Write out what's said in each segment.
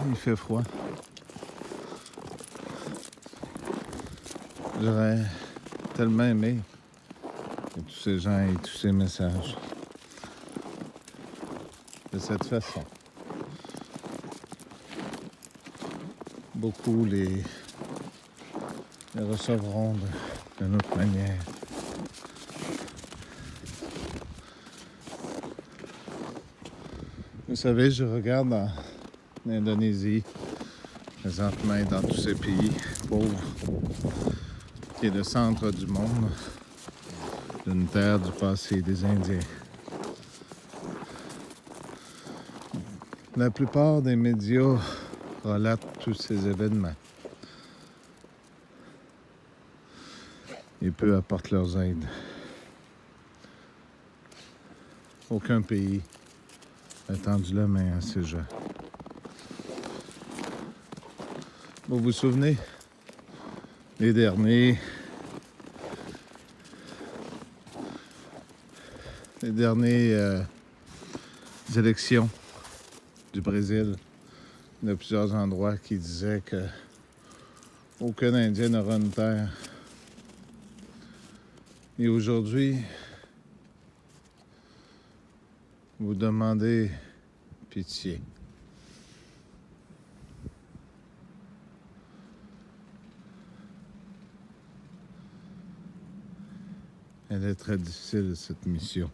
il fait froid. J'aurais tellement aimé que tous ces gens aient tous ces messages de cette façon. Beaucoup les recevront d'une autre manière. Vous savez, je regarde en Indonésie, présentement et dans tous ces pays pauvres, qui est le centre du monde, d'une terre du passé des Indiens. La plupart des médias relatent tous ces événements. Et peu apportent leurs aides. Aucun pays n'a tendu la main à ces gens. Vous vous souvenez, les dernières élections du Brésil, de plusieurs endroits qui disaient que aucun Indien n'aura une terre. Et aujourd'hui, vous demandez pitié. Elle est très difficile, cette mission.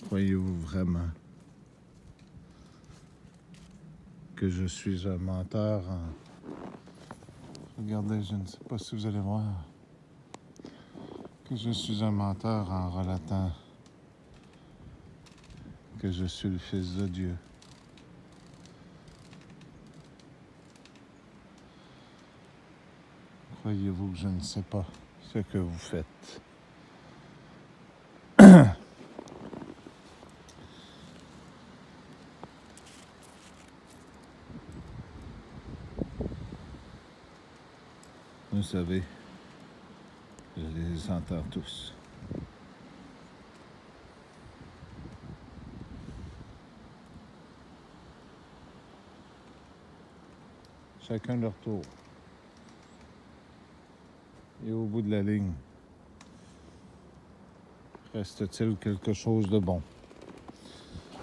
Croyez-vous vraiment que je suis un menteur Regardez, je ne sais pas si vous allez voir que je suis un menteur en relatant que je suis le Fils de Dieu. Croyez-vous que je ne sais pas ce que vous faites? Vous savez, je les entends tous. Chacun leur tour. Et au bout de la ligne, reste-t-il quelque chose de bon?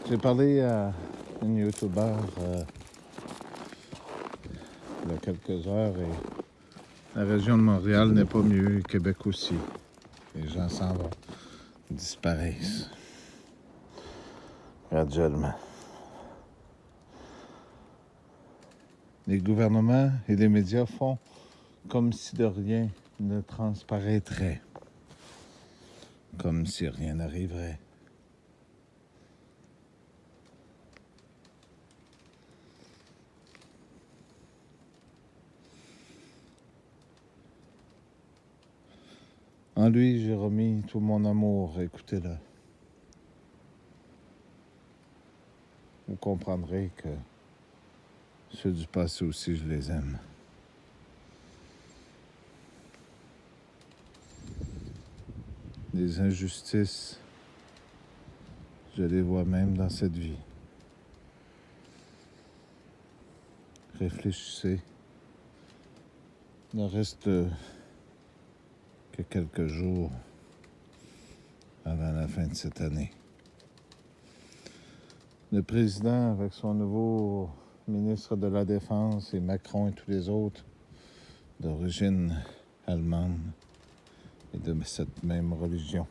J'ai parlé à une youtubeur il y a quelques heures et la région de Montréal n'est pas mieux, et Québec aussi. Les gens s'en vont, disparaissent graduellement. Les gouvernements et les médias font comme si de rien ne transparaîtrait, comme si rien n'arriverait. En lui, j'ai remis tout mon amour, écoutez-le. Vous comprendrez que ceux du passé aussi, je les aime. Les injustices, je les vois même dans cette vie. Réfléchissez. Il ne reste que quelques jours avant la fin de cette année. Le président, avec son nouveau ministre de la Défense, et Macron et tous les autres d'origine allemande et de cette même religion,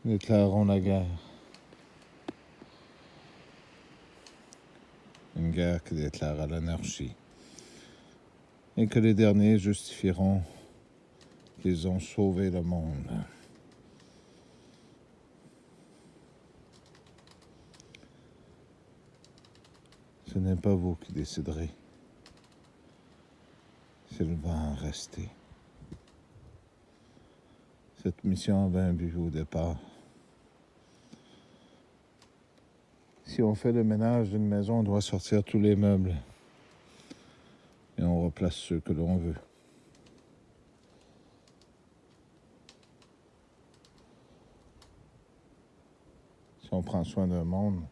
déclareront la guerre. Une guerre qui déclarera l'anarchie. Et que les derniers justifieront qu'ils ont sauvé le monde. Ce n'est pas vous qui déciderez s'il va en rester. Cette mission avait un but au départ. Si on fait le ménage d'une maison, on doit sortir tous les meubles et on replace ceux que l'on veut. on prend soin d'un monde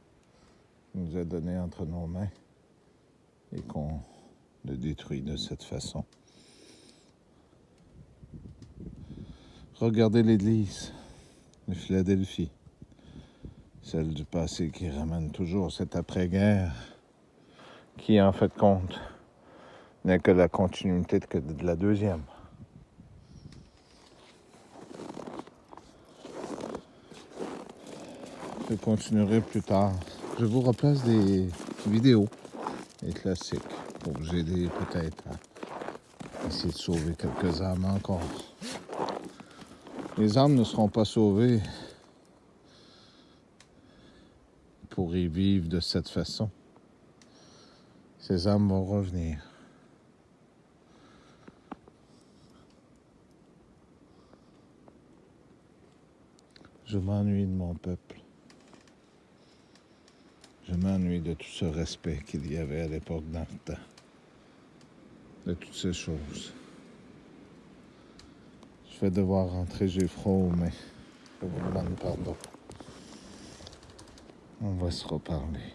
qui nous est donné entre nos mains et qu'on le détruit de cette façon. Regardez l'Église de Philadelphie, celle du passé qui ramène toujours cette après-guerre, qui en fait compte n'est que la continuité de la deuxième. Je continuerai plus tard. Je vous replace des vidéos, des classiques, pour vous aider peut-être à essayer de sauver quelques âmes encore. Les âmes ne seront pas sauvées pour y vivre de cette façon. Ces âmes vont revenir. Je m'ennuie de mon peuple. Je m'ennuie de tout ce respect qu'il y avait à l'époque dans le temps. De toutes ces choses. Je vais devoir rentrer, j'ai froid, mais je vous demande pardon. On va se reparler.